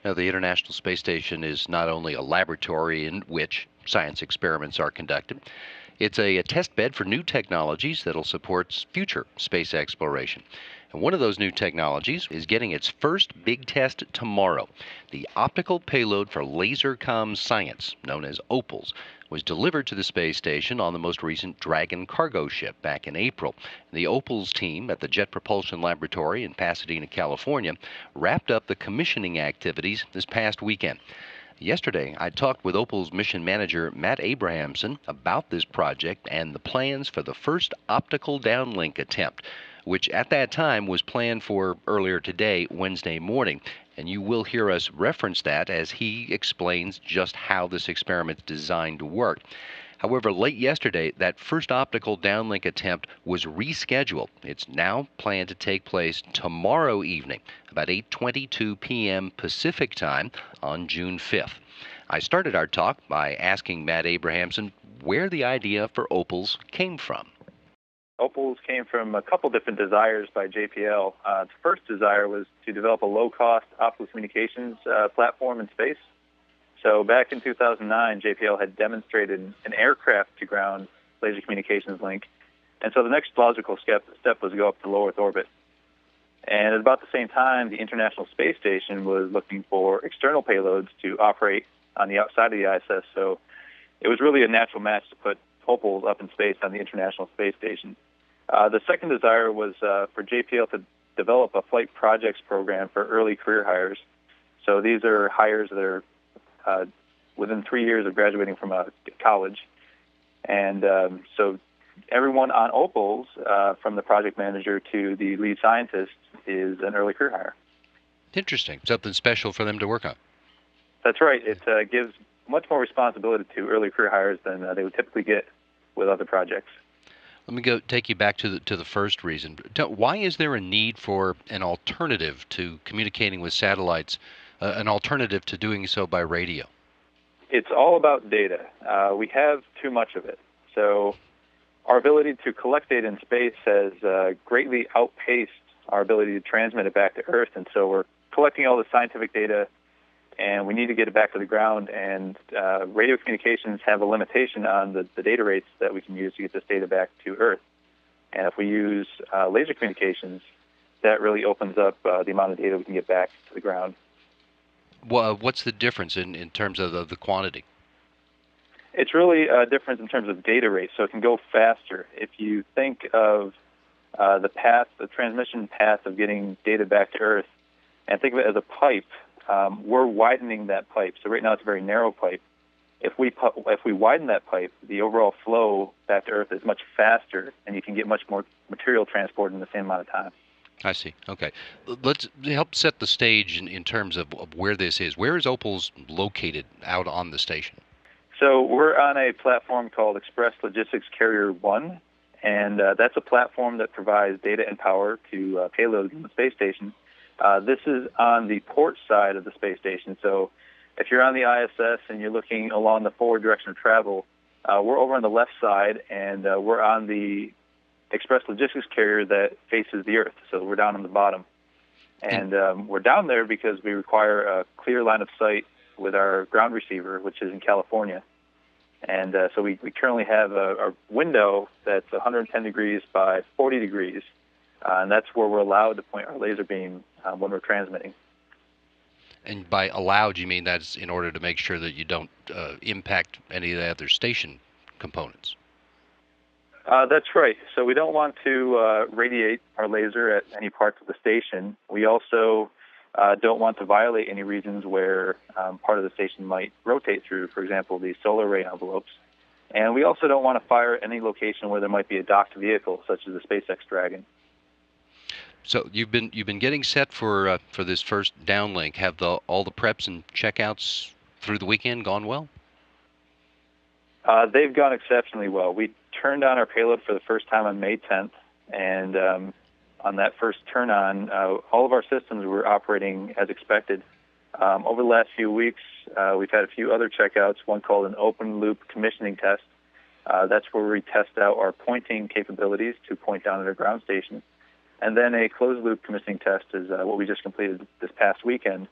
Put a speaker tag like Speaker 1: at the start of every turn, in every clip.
Speaker 1: Now, the International Space Station is not only a laboratory in which science experiments are conducted, it's a test bed for new technologies that'll support future space exploration. And one of those new technologies is getting its first big test tomorrow. The optical payload for Lasercomm Science, known as OPALS, was delivered to the space station on the most recent Dragon cargo ship back in April. The OPALS team at the Jet Propulsion Laboratory in Pasadena, California, wrapped up the commissioning activities this past weekend. Yesterday, I talked with OPALS mission manager Matt Abrahamson about this project and the plans for the first optical downlink attempt, which at that time was planned for earlier today, Wednesday morning. And you will hear us reference that as he explains just how this experiment's designed to work. However, late yesterday, that first optical downlink attempt was rescheduled. It's now planned to take place tomorrow evening, about 8:22 p.m. Pacific time on June 5th. I started our talk by asking Matt Abrahamson where the idea for OPALS came from.
Speaker 2: OPALS came from a couple different desires by JPL. The first desire was to develop a low-cost optical communications platform in space. So back in 2009, JPL had demonstrated an aircraft-to-ground laser communications link, and so the next logical step was to go up to low Earth orbit. And at about the same time, the International Space Station was looking for external payloads to operate on the outside of the ISS, so it was really a natural match to put OPALS up in space on the International Space Station. The second desire was for JPL to develop a flight projects program for early career hires. So these are hires that are within 3 years of graduating from college. And so everyone on OPALS, from the project manager to the lead scientist, is an early career hire.
Speaker 1: Interesting. Something special for them to work on.
Speaker 2: That's right. It gives much more responsibility to early career hires than they would typically get with other projects.
Speaker 1: Let me take you back to the first reason. Why is there a need for an alternative to communicating with satellites, an alternative to doing so by radio?
Speaker 2: It's all about data. We have too much of it. So our ability to collect data in space has greatly outpaced our ability to transmit it back to Earth, and so we're collecting all the scientific data, and we need to get it back to the ground, and radio communications have a limitation on the data rates that we can use to get this data back to Earth. And if we use laser communications, that really opens up the amount of data we can get back to the ground.
Speaker 1: Well, what's the difference in terms of the quantity?
Speaker 2: It's really a difference in terms of data rate, so it can go faster. If you think of the transmission path of getting data back to Earth, and think of it as a pipe, we're widening that pipe. So right now it's a very narrow pipe. If we widen that pipe, the overall flow back to Earth is much faster, and you can get much more material transported in the same amount of time.
Speaker 1: I see. Okay. Let's help set the stage in terms of where this is. Where is OPALS located out on the station?
Speaker 2: So we're on a platform called Express Logistics Carrier 1, and that's a platform that provides data and power to payloads on the space station. This is on the port side of the space station. So if you're on the ISS and you're looking along the forward direction of travel, we're over on the left side, and we're on the Express Logistics Carrier that faces the Earth. So we're down on the bottom. And we're down there because we require a clear line of sight with our ground receiver, which is in California. And so we currently have a window that's 110 degrees by 40 degrees, and that's where we're allowed to point our laser beam when we're transmitting.
Speaker 1: And by allowed, you mean that's in order to make sure that you don't impact any of the other station components?
Speaker 2: That's right. So we don't want to radiate our laser at any parts of the station. We also don't want to violate any regions where part of the station might rotate through, for example, the solar array envelopes. And we also don't want to fire at any location where there might be a docked vehicle, such as the SpaceX Dragon.
Speaker 1: So you've been getting set for this first downlink. Have all the preps and checkouts through the weekend gone well?
Speaker 2: They've gone exceptionally well. We turned on our payload for the first time on May 10th, and on that first turn on, all of our systems were operating as expected. Over the last few weeks, we've had a few other checkouts, one called an open loop commissioning test. That's where we test out our pointing capabilities to point down at our ground station. And then a closed loop commissioning test is what we just completed this past weekend.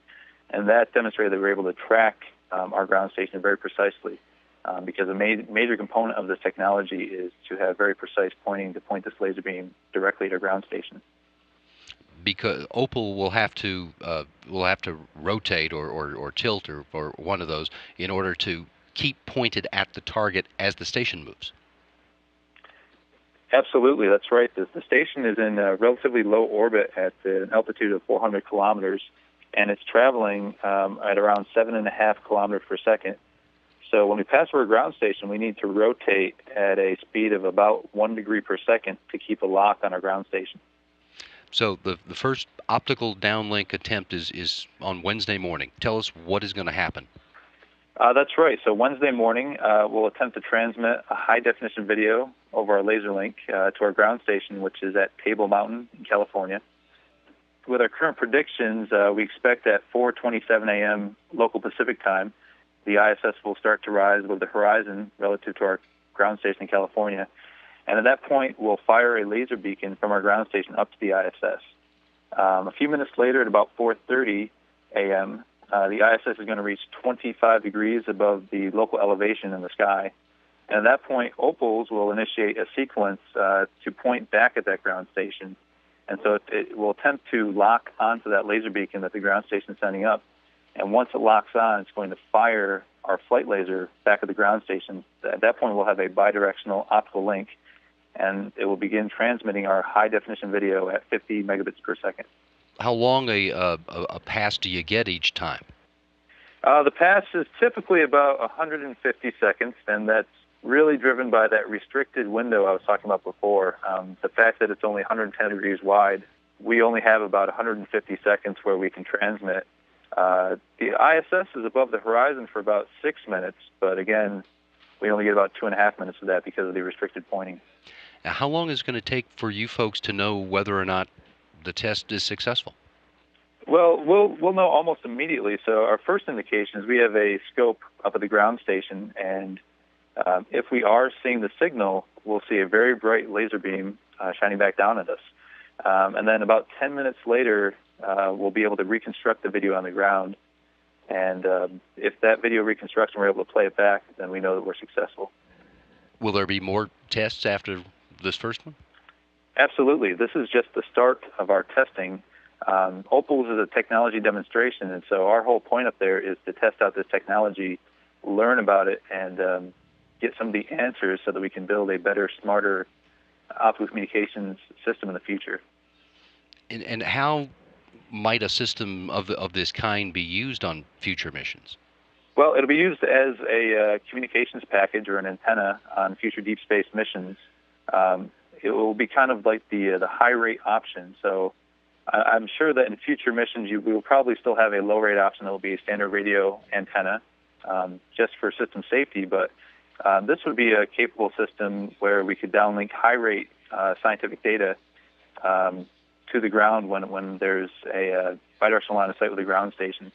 Speaker 2: And that demonstrated that we were able to track our ground station very precisely, because a major component of this technology is to have very precise pointing to point this laser beam directly at our ground station.
Speaker 1: Because Opal will have to rotate or tilt or one of those in order to keep pointed at the target as the station moves.
Speaker 2: Absolutely, that's right. The station is in a relatively low orbit at an altitude of 400 kilometers, and it's traveling at around 7.5 kilometers per second. So when we pass over a ground station, we need to rotate at a speed of about 1 degree per second to keep a lock on our ground station.
Speaker 1: So the first optical downlink attempt is on Wednesday morning. Tell us what is going to happen.
Speaker 2: That's right. So Wednesday morning, we'll attempt to transmit a high-definition video over our laser link to our ground station, which is at Table Mountain in California. With our current predictions, we expect at 4:27 a.m. local Pacific time, the ISS will start to rise above the horizon relative to our ground station in California. And at that point, we'll fire a laser beacon from our ground station up to the ISS. A few minutes later, at about 4:30 a.m., the ISS is going to reach 25 degrees above the local elevation in the sky. And at that point, OPALS will initiate a sequence to point back at that ground station. And so it will attempt to lock onto that laser beacon that the ground station is sending up. And once it locks on, it's going to fire our flight laser back at the ground station. At that point, we'll have a bidirectional optical link, and it will begin transmitting our high-definition video at 50 megabits per second.
Speaker 1: How long a pass do you get each time?
Speaker 2: The pass is typically about 150 seconds, and that's really driven by that restricted window I was talking about before. The fact that it's only 110 degrees wide, we only have about 150 seconds where we can transmit. The ISS is above the horizon for about 6 minutes, but again, we only get about 2.5 minutes of that because of the restricted pointing.
Speaker 1: Now, how long is it going to take for you folks to know whether or not the test is successful?
Speaker 2: Well, we'll know almost immediately. So our first indication is we have a scope up at the ground station, and if we are seeing the signal, we'll see a very bright laser beam shining back down at us. And then about 10 minutes later, we'll be able to reconstruct the video on the ground. And if that video reconstruction, we're able to play it back, then we know that we're successful.
Speaker 1: Will there be more tests after this first one?
Speaker 2: Absolutely. This is just the start of our testing. OPALS is a technology demonstration, and so our whole point up there is to test out this technology, learn about it, and get some of the answers so that we can build a better, smarter optical communications system in the future.
Speaker 1: And how might a system of this kind be used on future missions?
Speaker 2: Well, it'll be used as a communications package or an antenna on future deep space missions. It will be kind of like the high rate option. So I'm sure that in future missions we will probably still have a low rate option that will be a standard radio antenna just for system safety. But this would be a capable system where we could downlink high rate scientific data to the ground when there's a bidirectional line of sight with the ground station.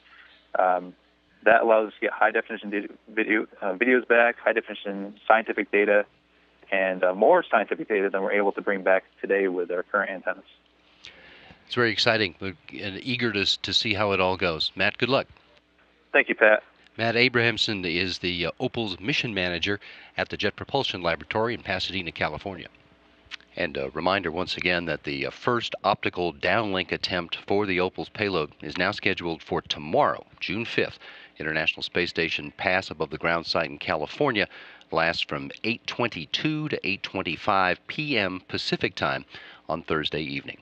Speaker 2: That allows us to get high-definition videos back, high-definition scientific data, and more scientific data than we're able to bring back today with our current antennas.
Speaker 1: It's very exciting and eager to see how it all goes. Matt, good luck.
Speaker 2: Thank you, Pat.
Speaker 1: Matt Abrahamson is the OPALS mission manager at the Jet Propulsion Laboratory in Pasadena, California. And a reminder once again that the first optical downlink attempt for the OPALS payload is now scheduled for tomorrow, June 5th. International Space Station pass above the ground site in California lasts from 8:22 to 8:25 p.m. Pacific time on Thursday evening.